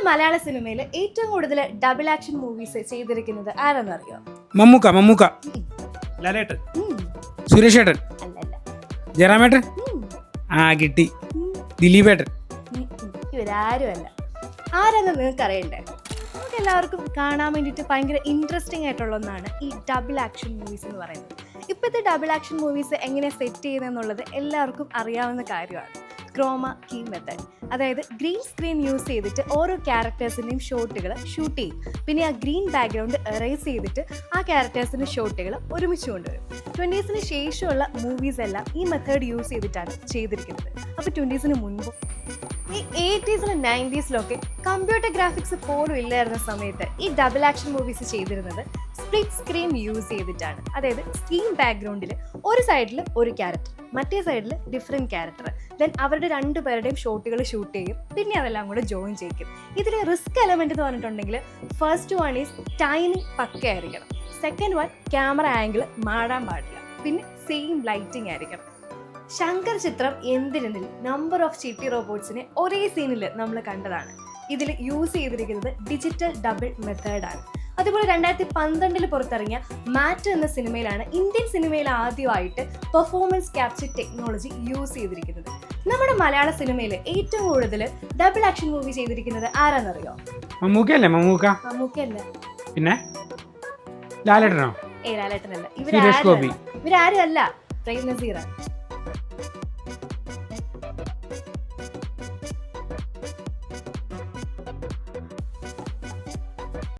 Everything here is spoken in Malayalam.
മലയാള സിനിമയിൽ ഏറ്റവും കൂടുതൽ ഡബിൾ ആക്ഷൻ മൂവീസ് ചെയ്തിരിക്കുന്നത് ആരെന്നറിയോ? മമ്മൂക്ക, ലാലേട്ടൻ, സുരേഷ് ഏട്ടൻ, അല്ലല്ല. ജയറാമേട്ടൻ, കിട്ടി, ദിലീപേട്ടൻ. ഇവരാരും അല്ല. ആരെന്ന് നിങ്ങൾക്ക് അറിയണ്ടേ? നമുക്ക് എല്ലാവർക്കും കാണാൻ വേണ്ടിയിട്ട് ഭയങ്കര ഇൻട്രസ്റ്റിംഗ് ആയിട്ടുള്ള ഒന്നാണ് ഈ ഡബിൾ ആക്ഷൻ മൂവീസ് എന്ന് പറയുന്നത്. ഇപ്പോഴത്തെ ഡബിൾ ആക്ഷൻ മൂവീസ് എങ്ങനെ സെറ്റ് ചെയ്യുന്നതെന്നുള്ളത് എല്ലാവർക്കും അറിയാവുന്ന കാര്യമാണ്. ക്രോമ കീ മെത്തേഡ്, അതായത് ഗ്രീൻ സ്ക്രീൻ യൂസ് ചെയ്തിട്ട് ഓരോ ക്യാരക്ടേഴ്സിൻ്റെയും ഷോട്ടുകൾ ഷൂട്ട് ചെയ്യും. പിന്നെ ആ ഗ്രീൻ ബാക്ക്ഗ്രൗണ്ട് എറേസ് ചെയ്തിട്ട് ആ ക്യാരക്ടേഴ്സിൻ്റെ ഷോട്ടുകൾ ഒരുമിച്ച് കൊണ്ടുവരും. 20s ശേഷമുള്ള മൂവീസ് എല്ലാം ഈ മെത്തേഡ് യൂസ് ചെയ്തിട്ടാണ് ചെയ്തിരിക്കുന്നത്. അപ്പോൾ 20s മുൻപും ഈ 80s 90s കമ്പ്യൂട്ടർ ഗ്രാഫിക്സ് പോലും ഇല്ലായിരുന്ന സമയത്ത് ഈ ഡബിൾ ആക്ഷൻ മൂവീസ് ചെയ്തിരുന്നത് സ്പ്ലിറ്റ് സ്ക്രീൻ യൂസ് ചെയ്തിട്ടാണ്. അതായത് സ്ക്രീൻ ബാക്ക്ഗ്രൗണ്ടിൽ ഒരു സൈഡിൽ ഒരു ക്യാരക്ടർ, മറ്റേ സൈഡിൽ ഡിഫറെൻറ്റ് ക്യാരക്ടർ, ദെൻ അവരുടെ രണ്ടുപേരുടെയും ഷോട്ടുകൾ ഷൂട്ട് ചെയ്യും. പിന്നെ അതെല്ലാം കൂടെ ജോയിൻ ചെയ്യിക്കും. ഇതിൽ റിസ്ക് എലമെൻറ്റ് എന്ന് പറഞ്ഞിട്ടുണ്ടെങ്കിൽ ഫസ്റ്റ് വൺ ഈസ് ടൈമിംഗ് പക്കയായിരിക്കണം, സെക്കൻഡ് വൺ ക്യാമറ ആംഗിൾ മാറാൻ പാടില്ല, പിന്നെ സെയിം ലൈറ്റിംഗ് ആയിരിക്കണം. ശങ്കർ ചിത്രം എന്തിനെന്നിൽ നമ്പർ ഓഫ് ചിട്ടി റോബോട്ട്സിനെ ഒരേ സീനിൽ നമ്മൾ കണ്ടതാണ്. ഇതിൽ യൂസ് ചെയ്തിരിക്കുന്നത് ഡിജിറ്റൽ ഡബിൾ മെത്തേഡാണ്. അതുപോലെ 2012 പുറത്തിറങ്ങിയ മാറ്റ് എന്ന സിനിമയിലാണ് ഇന്ത്യൻ സിനിമയിൽ ആദ്യമായിട്ട് പെർഫോമൻസ് ക്യാപ്ചർ ടെക്നോളജി യൂസ് ചെയ്തിരിക്കുന്നത്. നമ്മുടെ മലയാള സിനിമയിൽ ഏറ്റവും കൂടുതൽ ഡബിൾ ആക്ഷൻ മൂവി ചെയ്തിരിക്കുന്നത് ആരാന്നറിയോ? മമ്മൂക്കയല്ല. പിന്നെ ലാലേട്ടനോ? ലാലേട്ടനല്ല. സുരേഷ് ഗോപി. ഇവരാരും അല്ല. പ്രേം നസീറാണ്.